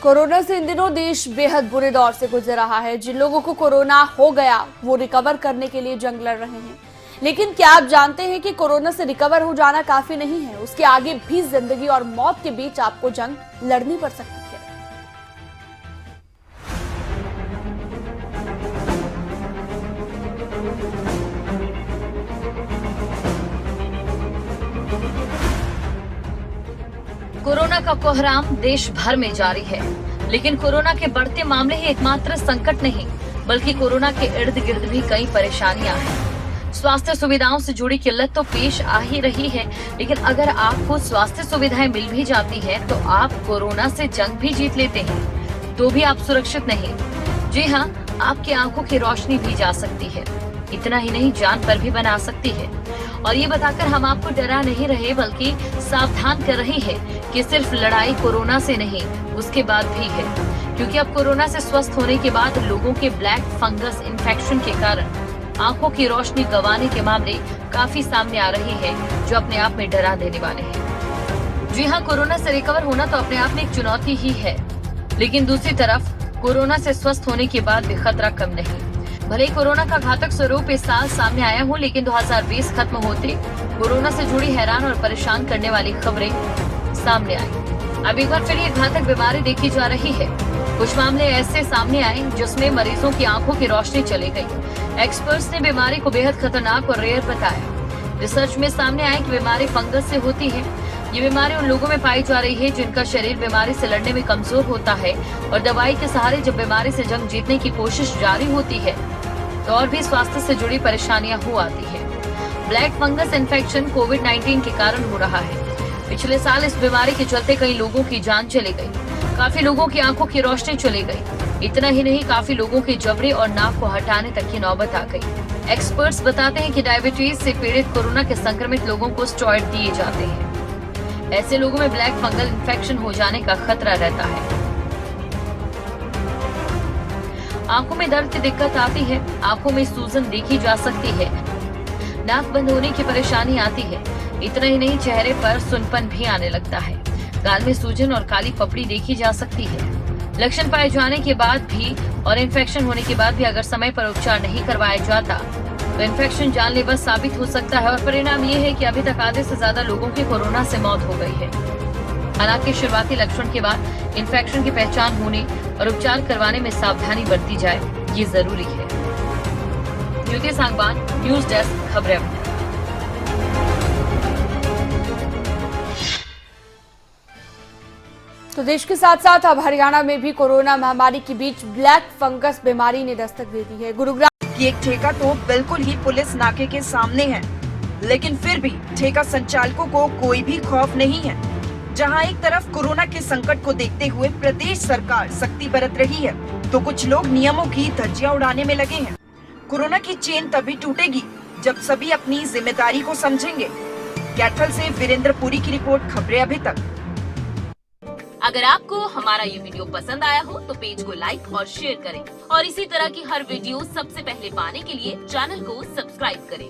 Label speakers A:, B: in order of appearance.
A: Corona से इन दिनों देश बेहद बुरे दौर से गुजर रहा है। जिन लोगों को कोरोना हो गया वो रिकवर करने के लिए जंग लड़ रहे हैं। लेकिन क्या आप जानते हैं कि कोरोना से रिकवर हो जाना काफी नहीं है, उसके आगे भी जिंदगी और मौत के बीच आपको जंग लड़नी पड़ सकती है।
B: कोरोना का कोहराम देश भर में जारी है, लेकिन कोरोना के बढ़ते मामले ही एकमात्र संकट नहीं, बल्कि कोरोना के इर्द गिर्द भी कई परेशानियां हैं। स्वास्थ्य सुविधाओं से जुड़ी किल्लत तो पेश आ ही रही है, लेकिन अगर आपको स्वास्थ्य सुविधाएं मिल भी जाती है तो आप कोरोना से जंग भी जीत लेते हैं, तो भी आप सुरक्षित नहीं। जी हाँ, आपकी आंखों की रोशनी भी जा सकती है, इतना ही नहीं जान पर भी बना सकती है। और ये बताकर हम आपको डरा नहीं रहे, बल्कि सावधान कर रहे हैं कि सिर्फ लड़ाई कोरोना से नहीं, उसके बाद भी है, क्योंकि अब कोरोना से स्वस्थ होने के बाद लोगों के ब्लैक फंगस इन्फेक्शन के कारण आंखों की रोशनी गंवाने के मामले काफी सामने आ रहे हैं, जो अपने आप में डरा देने वाले हैं। जी हाँ, कोरोना से रिकवर होना तो अपने आप में एक चुनौती ही है, लेकिन दूसरी तरफ कोरोना से स्वस्थ होने के बाद भी खतरा कम नहीं। भले ही कोरोना का घातक स्वरूप इस साल सामने आया हो, लेकिन 2020 खत्म होते कोरोना से जुड़ी हैरान और परेशान करने वाली खबरें सामने आई। अब एक बार फिर ये घातक बीमारी देखी जा रही है। कुछ मामले ऐसे सामने आए जिसमें मरीजों की आंखों की रोशनी चली गई। एक्सपर्ट्स ने बीमारी को बेहद खतरनाक और रेयर बताया। रिसर्च में सामने आया कि बीमारी फंगस से होती है। ये बीमारी उन लोगों में पाई जा रही है जिनका शरीर बीमारी से लड़ने में कमजोर होता है, और दवाई के सहारे जब बीमारी से जंग जीतने की कोशिश जारी होती है तो और भी स्वास्थ्य से जुड़ी परेशानियां हो आती है। ब्लैक फंगस इन्फेक्शन कोविड-19 के कारण हो रहा है। पिछले साल इस बीमारी के चलते कई लोगों की जान चली गई, काफी लोगों की आंखों की रोशनी चली गई। इतना ही नहीं, काफी लोगों के जबड़े और नाक को हटाने तक की नौबत आ गई। एक्सपर्ट्स बताते हैं कि डायबिटीज से पीड़ित कोरोना के संक्रमित लोगों को स्टेरॉइड दिए जाते हैं। ऐसे लोगों में ब्लैक फंगल इन्फेक्शन हो जाने का खतरा रहता है। आंखों में दर्द की दिक्कत आती है, आंखों में सूजन देखी जा सकती है, नाक बंद होने की परेशानी आती है। इतना ही नहीं, चेहरे पर सुनपन भी आने लगता है, गाल में सूजन और काली पपड़ी देखी जा सकती है। लक्षण पाए जाने के बाद भी और इन्फेक्शन होने के बाद भी अगर समय पर उपचार नहीं करवाया जाता तो इन्फेक्शन जानलेवा साबित हो सकता है, और परिणाम ये है कि अभी तक आधे से ज्यादा लोगों की कोरोना से मौत हो गई है। हालांकि शुरुआती लक्षण के बाद इन्फेक्शन की पहचान होने और उपचार करवाने में सावधानी बरती जाए, ये जरूरी है। ज्योति सांगवान, न्यूज डेस्क, खबरें अपडेट।
A: तो देश के साथ साथ अब हरियाणा में भी कोरोना महामारी के बीच ब्लैक फंगस बीमारी ने दस्तक दे दी है। गुरुग्राम
C: की एक ठेका तो बिल्कुल ही पुलिस नाके के सामने है, लेकिन फिर भी ठेका संचालकों को कोई भी खौफ नहीं है। जहां एक तरफ कोरोना के संकट को देखते हुए प्रदेश सरकार सख्ती बरत रही है, तो कुछ लोग नियमों की धज्जियां उड़ाने में लगे हैं। कोरोना की चेन तभी टूटेगी जब सभी अपनी जिम्मेदारी को समझेंगे। कैथल से वीरेंद्र पुरी की रिपोर्ट, खबरें अभी तक।
B: अगर आपको हमारा ये वीडियो पसंद आया हो तो पेज को लाइक और शेयर करें, और इसी तरह की हर वीडियो सबसे पहले पाने के लिए चैनल को सब्सक्राइब करें।